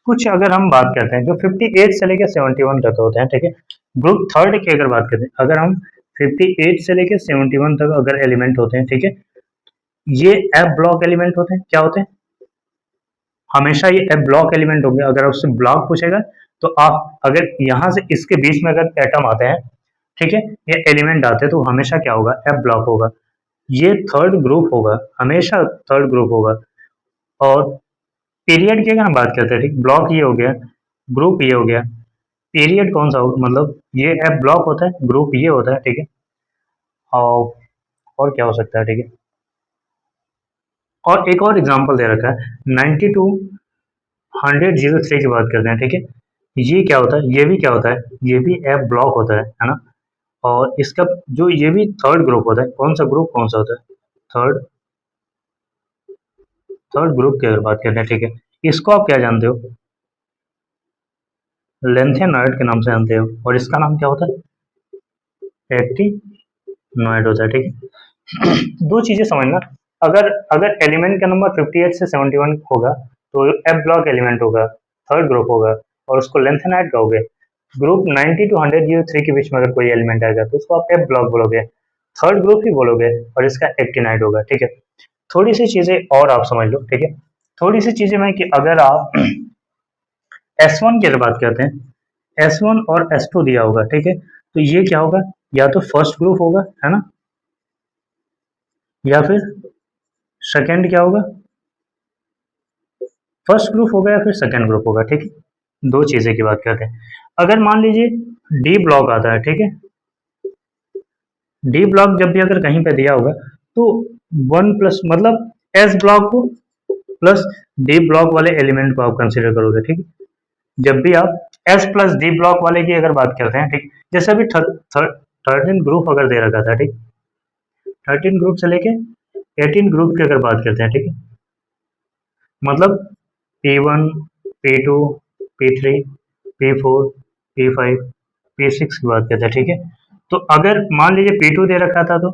कुछ अगर हम बात करते हैं जो 58 से लेकर 71 तक होते हैं, ठीक है, ग्रुप थर्ड की अगर बात करते हैं, अगर हम 58 से लेकर 71 तक अगर एलिमेंट होते हैं, ठीक है, ये एफ ब्लॉक एलिमेंट होते हैं। क्या होते हैं? हमेशा ये एफ ब्लॉक एलिमेंट होंगे। अगर उससे ब्लॉक पूछेगा तो आप अगर यहाँ से इसके बीच में अगर एटम आते हैं, ठीक है, ये एलिमेंट आते हैं, तो हमेशा क्या होगा? एफ ब्लॉक होगा। ये थर्ड ग्रुप होगा, हमेशा थर्ड ग्रुप होगा। और पीरियड की अगर हम बात करते हैं, ठीक, ब्लॉक ये हो गया, ग्रुप ये हो गया, पीरियड कौन सा होगा? मतलब ये एफ ब्लॉक होता है, ग्रुप ये होता है, ठीक है। और क्या हो सकता है, ठीक है। और एक और एग्जांपल दे रखा है 92 100 की बात करते हैं, ठीक है। ये क्या होता है? ये भी क्या होता है? ये भी एफ ब्लॉक होता है ना। और इसका जो ये भी थर्ड ग्रुप होता है, कौन सा ग्रुप कौन सा होता है? थर्ड थर्ड ग्रुप की अगर बात करते हैं, ठीक है, इसको आप क्या जानते हो? लेंथेनॉइड के नाम से जानते हो। और इसका नाम क्या होता है? एक्टिनॉइड होता है, ठीक है। दो चीजें समझना, अगर अगर एलिमेंट का नंबर 58 से 71 होगा तो एफ ब्लॉक एलिमेंट होगा, थर्ड ग्रुप होगा, और उसको लेंथेनाइड कहोगे। ग्रुप 90 टू 103 के बीच में अगर कोई एलिमेंट आएगा तो उसको आप एफ ब्लॉक बोलोगे, थर्ड ग्रुप ही बोलोगे, और इसका एक्टिनाइड होगा, ठीक है। थोड़ी सी चीजें और आप समझ लो, ठीक है। थोड़ी सी चीजें मैं कि अगर आप S1 की अगर बात करते हैं, S1 और S2 दिया होगा, ठीक है, तो ये क्या होगा? या तो फर्स्ट ग्रुप होगा, है ना, या फिर सेकंड क्या होगा? फर्स्ट ग्रुप होगा या फिर सेकंड ग्रुप होगा, ठीक है। दो चीजें की बात करते हैं। अगर मान लीजिए डी ब्लॉक आता है, ठीक है, डी ब्लॉक जब भी अगर कहीं पे दिया होगा तो वन प्लस मतलब एस ब्लॉक को प्लस डी ब्लॉक वाले एलिमेंट को आप कंसिडर करोगे, ठीक है। जब भी आप एस प्लस डी ब्लॉक वाले की अगर बात करते हैं, ठीक, जैसे अभी 13 ग्रुप अगर दे रखा था, ठीक, 13 ग्रुप से लेके 18 ग्रुप की अगर बात करते हैं, ठीक है, मतलब P1, P2, P3, P4, P5, P6 की बात करते हैं, ठीक है। तो अगर मान लीजिए P2 दे रखा था तो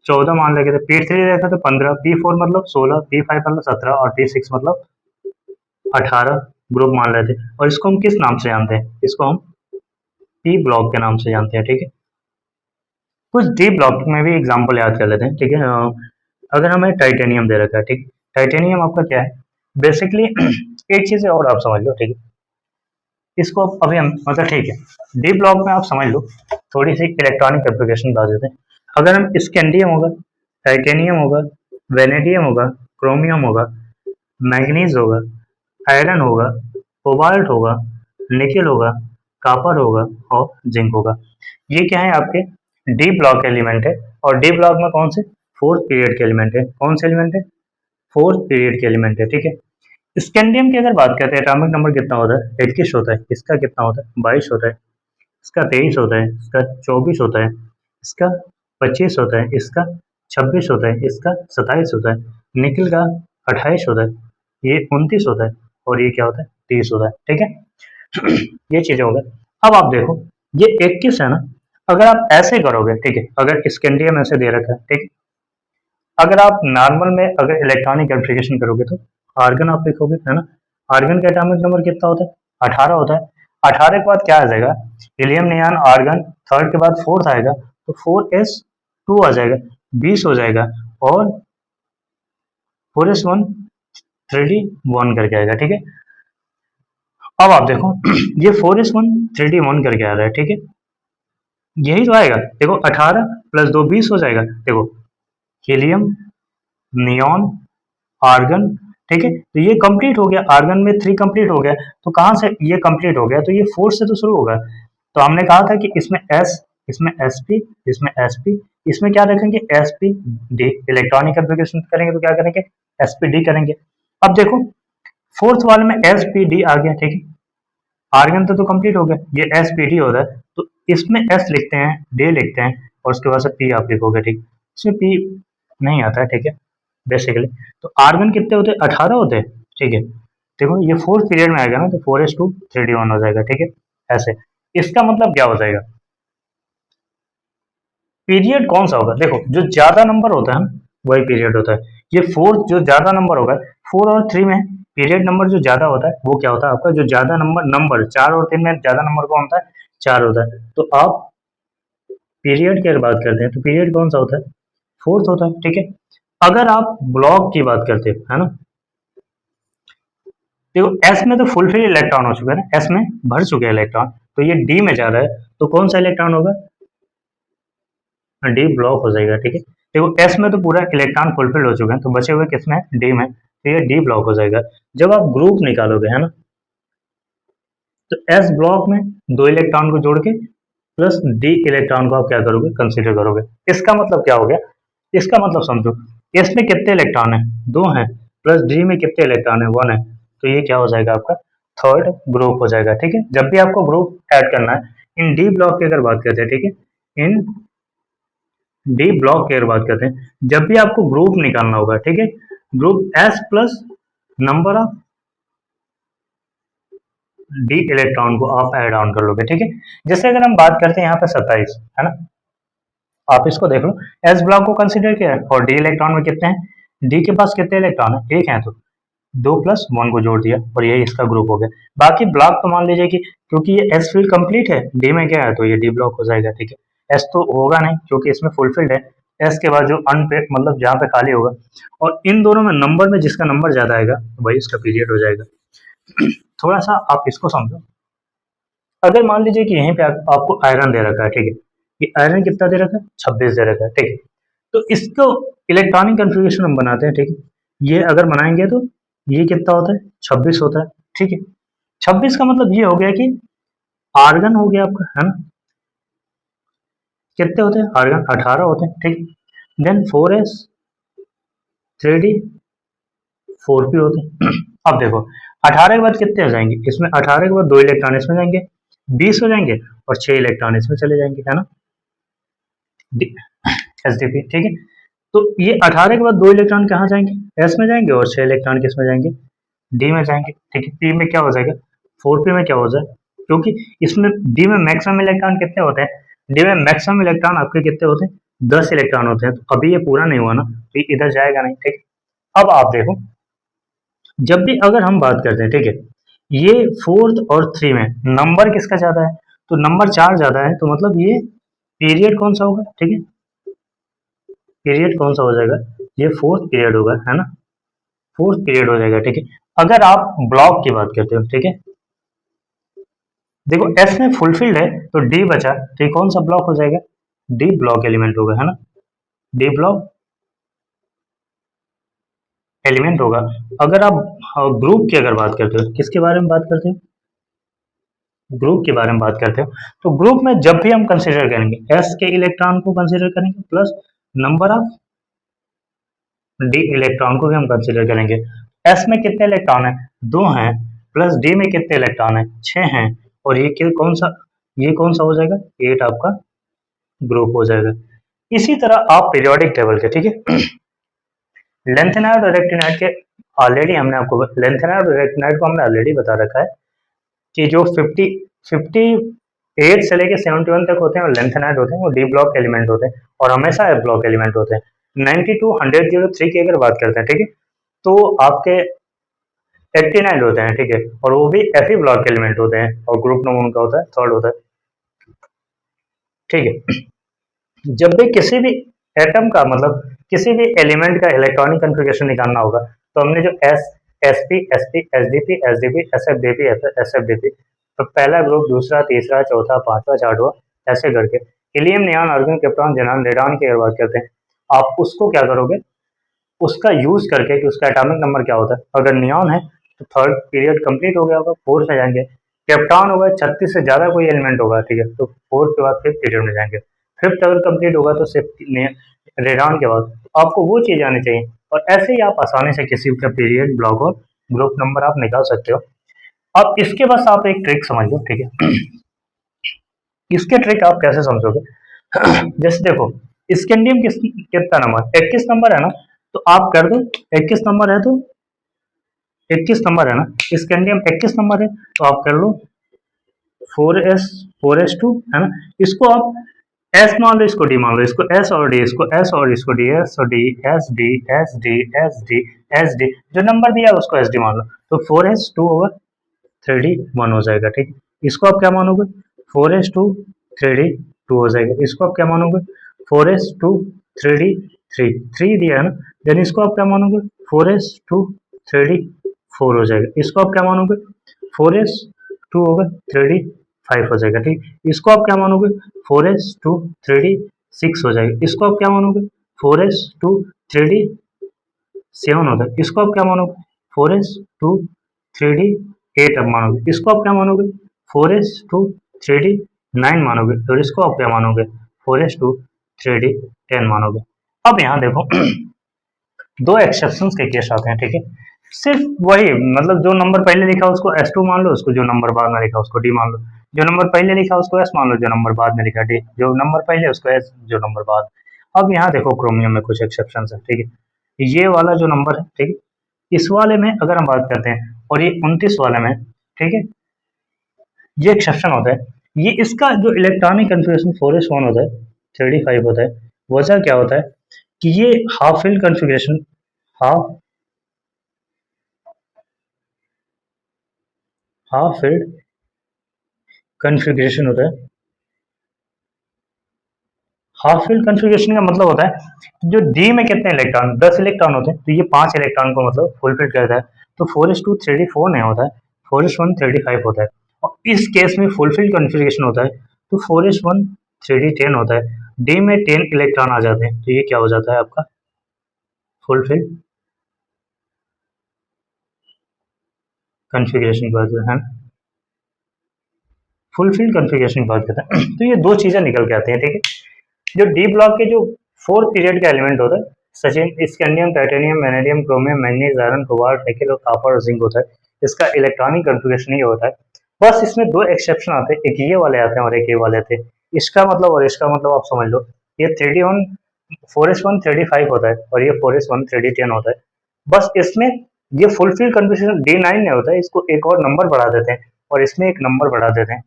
14 मान लगे थे, P3 दे रखा तो 15, P4 मतलब 16, P5 मतलब 17 और P6 मतलब 18 ग्रुप मान रहे थे। और इसको हम किस नाम से जानते हैं? इसको हम पी ब्लॉक के नाम से जानते हैं, ठीक है। कुछ डी ब्लॉक में भी एग्जाम्पल याद कर लेते हैं, ठीक है। अगर हमें टाइटेनियम दे रखा है, ठीक, टाइटेनियम आपका क्या है? बेसिकली एक चीज और आप समझ लो, ठीक है, इसको अभी हम मतलब ठीक है, डी ब्लॉक में आप समझ लो, थोड़ी सी इलेक्ट्रॉनिक एप्लीकेशन बता देते हैं। अगर हम स्कैंडियम होगा, टाइटेनियम होगा, वेनेडियम होगा, क्रोमियम होगा, मैग्नीज होगा, आयरन होगा, कोबाल्ट होगा, निकेल होगा, कॉपर होगा और जिंक होगा। ये क्या है आपके डी ब्लॉक एलिमेंट है, और डी ब्लॉक में कौन से फोर्थ पीरियड के एलिमेंट है, कौन से एलिमेंट है फोर्थ पीरियड के एलिमेंट है, ठीक है। स्कैंडियम की अगर बात करते हैं एटॉमिक नंबर कितना होता है 21 होता है, इसका कितना होता है 22 होता है, इसका 23 होता है, इसका 24 होता है, इसका 25 होता है, इसका 26 होता है, इसका 27 होता है, निकल का 28 होता है, ये 29 होता है, और ये क्या होता है 30 होता है, ठीक है। ये चीजें हो गई। अब आप देखो ये 21 है ना, अगर आप ऐसे करोगे, ठीक है, अगर स्कैंडियम ऐसे दे रखा है, ठीक, अगर आप नॉर्मल में अगर इलेक्ट्रॉनिक एम्प्लीफिकेशन करोगे तो आर्गन आप लिखोगे, है ना। आर्गन का एटॉमिक नंबर कितना होता है 18 होता है। 18 के बाद क्या आ जाएगा हीलियम नियॉन आर्गन, थर्ड के बाद फोर्थ आएगा तो 4s2 आ जाएगा, 20 हो जाएगा, और 4s1 3d1 करके आएगा, ठीक है। अब आप देखो ये 4s1 3d1 करके आ रहा है, ठीक है, यही तो आएगा। देखो 18 प्लस 2 20 हो जाएगा। देखो हीलियम नियॉन आर्गन, ठीक है, तो ये कंप्लीट हो गया, आर्गन में 3 कंप्लीट हो गया, तो कहाँ से ये कंप्लीट हो गया, तो ये 4 से तो शुरू होगा। तो हमने कहा था कि इसमें s, इसमें sp, इसमें sp, इसमें क्या रखेंगे sp d, इलेक्ट्रॉनिक एप्लीकेशन करेंगे तो क्या करेंगे sp d करेंगे। अब देखो फोर्थ वाले में sp d आ गया, ठीक है, आर्गन तो कंप्लीट हो गया, ये sp d हो रहा है, तो इसमें s लिखते हैं, d लिखते हैं, और उसके बाद से p आप लिखोगे, ठीक, इसमें p नहीं आता है, ठीक है, बेसिकली। तो आर्गन कितने होते हैं 18 होते हैं, ठीक है। देखो ये फोर्थ पीरियड में आएगा ना तो 4s2 3d1 हो जाएगा, ठीक है, ऐसे। इसका मतलब क्या हो जाएगा, पीरियड कौन सा होगा, देखो जो ज्यादा नंबर होता है ना वही पीरियड होता है। ये फोर्थ जो ज्यादा नंबर होगा 4 और 3 में पीरियड नंबर जो ज्यादा होता है वो क्या होता है आपका, जो ज्यादा नंबर नंबर 4 और 3 में ज्यादा नंबर कौन होता है 4 होता है। तो आप पीरियड की अगर बात करते हैं तो पीरियड कौन सा होता है फोर्थ होता है, ठीक है। अगर आप ब्लॉक की बात करते हो, है ना, देखो एस में तो फुलफिल इलेक्ट्रॉन हो चुका है ना, एस में भर चुके हैं इलेक्ट्रॉन, तो ये डी में जा रहा है, तो कौन सा इलेक्ट्रॉन होगा डी ब्लॉक हो जाएगा, ठीक है। देखो एस में तो पूरा इलेक्ट्रॉन फुलफिल हो चुके हैं, तो बचे हुए किसमें डी में, तो ये डी ब्लॉक हो जाएगा। जब आप ग्रुप निकालोगे, है ना, तो एस ब्लॉक में 2 इलेक्ट्रॉन को जोड़ के प्लस डी इलेक्ट्रॉन को आप क्या करोगे कंसीडर करोगे। इसका मतलब क्या हो गया, इसका मतलब समझो एस में कितने इलेक्ट्रॉन है 2 हैं, प्लस डी में कितने इलेक्ट्रॉन है 1 है, तो ये क्या हो जाएगा आपका थर्ड ग्रुप हो जाएगा, ठीक है। जब भी आपको ग्रुप ऐड करना है इन डी ब्लॉक की अगर बात करते हैं, ठीक है, इन डी ब्लॉक की अगर बात करते हैं, जब भी आपको ग्रुप निकालना होगा, ठीक है, group S plus number of D electron को आप ऐड ऑन कर लोगे, ठीक है। जैसे अगर हम बात करते हैं यहाँ पे 27, है ना, आप इसको देख लो, एस ब्लॉक को कंसीडर किया है, और डी इलेक्ट्रॉन में कितने हैं, डी के पास कितने इलेक्ट्रॉन है एक है, तो 2 प्लस 1 को जोड़ दिया और यही इसका ग्रुप हो गया। बाकी ब्लॉक तो मान लीजिए कि क्योंकि ये एस फील्ड कंप्लीट है, डी में क्या है तो ये डी ब्लॉक हो जाएगा, ठीक है। एस तो होगा नहीं क्योंकि इसमें फुलफिल्ड है, एस के बाद जो अनपेड मतलब जहाँ पे खाली होगा, और इन दोनों में नंबर में जिसका नंबर ज्यादा आएगा वही इसका पीरियड हो जाएगा। थोड़ा सा आप इसको समझो, अगर मान लीजिए कि यहीं पे आपको आयरन दे रखा है, ठीक है, ये आयरन कितना दे रखा है 26 दे रखा है, ठीक है, तो इसको इलेक्ट्रॉनिक कन्फिग्रेशन हम बनाते हैं, ठीक है, ये अगर बनाएंगे तो ये कितना होता है 26 होता है, ठीक है। 26 का मतलब ये हो गया कि आर्गन हो गया आपका, है ना, कितने होते हैं आर्गन 18 होते हैं, ठीक, देन 4s 3d 4p होते हैं। अब देखो 18 के बाद कितने हो जाएंगे, इसमें 18 के बाद 2 इलेक्ट्रॉन इसमें जाएंगे 20 हो जाएंगे, और 6 इलेक्ट्रॉन इसमें चले जाएंगे, है ना, एस डी पी, ठीक है। तो ये 18 के बाद 2 इलेक्ट्रॉन कहाँ जाएंगे एस में जाएंगे, और 6 इलेक्ट्रॉन किस में जाएंगे डी में जाएंगे, ठीक है। पी में क्या हो जाएगा 4p में क्या हो जाए, क्योंकि इसमें डी में मैक्सिमम इलेक्ट्रॉन कितने होते हैं, डी में मैक्सिमम इलेक्ट्रॉन आपके कितने होते हैं 10 इलेक्ट्रॉन होते हैं, तो अभी ये पूरा नहीं हुआ ना, तो ये इधर जाएगा नहीं, ठीक। अब आप देखो जब भी अगर हम बात करते हैं, ठीक है, ये फोर्थ और 3 में नंबर किसका ज्यादा है, तो नंबर 4 ज्यादा है, तो मतलब ये पीरियड कौन सा होगा, ठीक है, पीरियड कौन सा हो जाएगा, ये फोर्थ पीरियड होगा, है ना, फोर्थ पीरियड हो जाएगा, ठीक है। अगर आप ब्लॉक की बात करते हो, ठीक है, देखो एस में फुलफिल्ड है तो डी बचा, तो ये कौन सा ब्लॉक हो जाएगा डी ब्लॉक एलिमेंट होगा, है ना, डी ब्लॉक एलिमेंट होगा। अगर आप ग्रुप की अगर बात करते हो, किसके बारे में बात करते हो ग्रुप के बारे में बात करते हो, तो ग्रुप में जब भी हम कंसीडर करेंगे s के इलेक्ट्रॉन को कंसीडर करेंगे plus number of D electron को भी हम कंसीडर करेंगे। s में कितने इलेक्ट्रॉन है, 2 हैं, प्लस d में कितने इलेक्ट्रॉन है, 6 हैं, और ये कौन सा हो जाएगा, 8 आपका ग्रुप हो जाएगा। इसी तरह आप पीरियोडिक टेबल के, ठीक है, लेंथेनाइड और एक्टिनाइड के ऑलरेडी हमने आपको लेंथेनाइड और एक्टिनाइड को हमने ऑलरेडी बता रखा है कि जो 58 से लेके 71 तक होते हैं और लेंथेनाइड होते हैं, वो डी ब्लॉक एलिमेंट होते हैं और हमेशा एफ ब्लॉक एलिमेंट होते हैं। 92 103 की अगर बात करते हैं, ठीक है, तो आपके एक्टिनाइड होते हैं, ठीक है, और वो भी एफ ही ब्लॉक एलिमेंट होते हैं और ग्रुप नंबर उनका होता है 3rd होता है, ठीक है। जब भी किसी भी एटम का मतलब किसी भी एलिमेंट का इलेक्ट्रॉनिक कन्फिग्रेशन निकालना होगा, तो हमने जो sp sp sdp sdp sfdp sfdp, तो पहला ग्रुप, दूसरा, तीसरा, चौथा, पांचवा, छठवां, ऐसे करके helium, neon, argon, krypton, xenon, radon की अगर बात करते हैं, आप उसको क्या करोगे, उसका यूज करके कि उसका एटॉमिक नंबर क्या होता है। अगर नियॉन है तो 3rd पीरियड कंप्लीट हो गया होगा, 4th में जाएंगे। क्रिप्टॉन होगा 36 से ज्यादा कोई एलिमेंट होगा, ठीक है, तो 4th के बाद 5th पीरियड में जाएंगे। 5th अगर कंप्लीट होगा तो रेडॉन के बाद आपको वो चीज आनी चाहिए, और ऐसे ही आप आसानी से किसी का पीरियड, ब्लॉक और ग्रुप नंबर आप निकाल सकते हो। अब इसके बस आप एक ट्रिक समझ लो, ठीक है। इसके ट्रिक आप कैसे समझोगे, जैसे देखो, स्कैंडियम कितना नंबर, 21 नंबर है ना, तो आप कर दो 21 नंबर है तो 21 नंबर है ना, स्कैंडियम 21 नंबर है, तो आप कर लो 4s2 है ना, इसको आप एस मान लो, इसको डी मान लो, इसको एस और डी, इसको एस और इसको डी, एस और D, S D, S D, S D, S D, जो नंबर दिया है उसको एस डी मान लो, तो 4s2 होगा 3d 1 हो जाएगा, ठीक। इसको आप क्या मानोगे, 4s2 3d 2 हो जाएगा। इसको आप क्या मानोगे, 4s2 3d 3 दिया है ना, देन इसको आप क्या मानोगे, 4s2 3d 4 हो जाएगा। इसको आप क्या मानोगे, 4s2 होगा 3d 5 हो जाएगा, ठीक। इसको आप क्या मानोगे, 4s2 3d 6 हो जाएगा। इसको आप क्या मानोगे, 4s2 3d 7 होता है। इसको आप क्या मानोगे, 4s2 3d 8 अब मानोगे। इसको आप क्या मानोगे, 4s2 3d 9 मानोगे, और इसको आप क्या मानोगे, 4s2 3d 10 मानोगे। अब यहाँ देखो, दो एक्सेप्शंस के केस आते हैं, ठीक है, सिर्फ वही मतलब जो नंबर पहले लिखा उसको S2 मान लो, उसको जो नंबर बाद में लिखा उसको D मान लो, जो नंबर पहले लिखा उसको S मान लो, जो नंबर बाद में लिखा D, जो नंबर पहले उसको S, जो नंबर बाद। अब यहाँ देखो क्रोमियम में कुछ एक्सेप्शन है, ठीक है, ये वाला जो नंबर है, ठीक है, इस वाले में अगर हम बात करते हैं, और ये 29 वाले में, ठीक है, ये एक्सेप्शन होता है, ये इसका जो इलेक्ट्रॉनिक कन्फिग्रेशन 4s1 होता है, 35 होता है। वजह क्या होता है कि ये half filled configuration, half half filled configuration होता है। हाफ फिल्ड कन्फिग्रेशन का मतलब होता है जो डी में कितने इलेक्ट्रॉन, 10 इलेक्ट्रॉन होते हैं, तो ये 5 इलेक्ट्रॉन को मतलब फुलफिल करता है, तो 4s2 3d4 नहीं होता है, 4s1 3d5 होता है। और इस केस में फुलफिल कन्फिग्रेशन होता है, तो 4s1 3d10 होता है। डी में 10 इलेक्ट्रॉन आ जाते हैं, तो ये क्या हो जाता है आपका फुलफिल कन्फिग्रेशन की बात है, फुलफिल कन्फिग्रेशन की बात करते हैं। तो ये दो चीजें निकल के आती हैं, ठीक है। जो डी ब्लॉक के जो 4th पीरियड का एलिमेंट होता है, Sachin scandium, titanium, vanadium, chromium, manganese, iron, cobalt, nickel और कॉपर और जिंक होता है। इसका इलेक्ट्रॉनिक कन्फिग्रेशन ये होता है। बस इसमें दो एक्सेप्शन आते हैं, एक ये वाले आते हैं और एक ये वाले आते हैं। इसका मतलब और इसका मतलब आप समझ लो, ये 3d1 4s1 3d5 होता है और ये 4s1 3d10 होता है। बस इसमें ये फुलफिल कन्फिग्रेशन D9 नहीं होता है, इसको एक और नंबर बढ़ा देते हैं और इसमें एक नंबर बढ़ा देते हैं,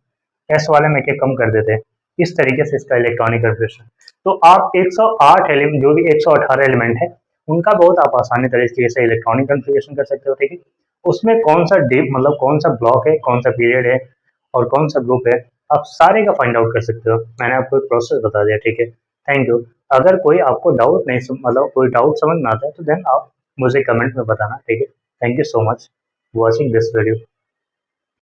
एस वाले में के कम कर देते हैं। इस तरीके से इसका इलेक्ट्रॉनिक कन्फिग्रेशन। तो आप 108 एलिमेंट, जो भी 118 एलिमेंट है, उनका बहुत आप आसानी तरीके से इलेक्ट्रॉनिक कन्फिग्रेशन कर सकते हो, ठीक है। उसमें कौन सा डीप मतलब कौन सा ब्लॉक है, कौन सा पीरियड है और कौन सा ग्रुप है, आप सारे का फाइंड आउट कर सकते हो। मैंने आपको एक प्रोसेस बता दिया, ठीक है। Thank you. अगर कोई आपको डाउट नहीं मतलब कोई डाउट समझ में आता है तो देन आप मुझे कमेंट में बताना, ठीक है। Thank you so much watching this video.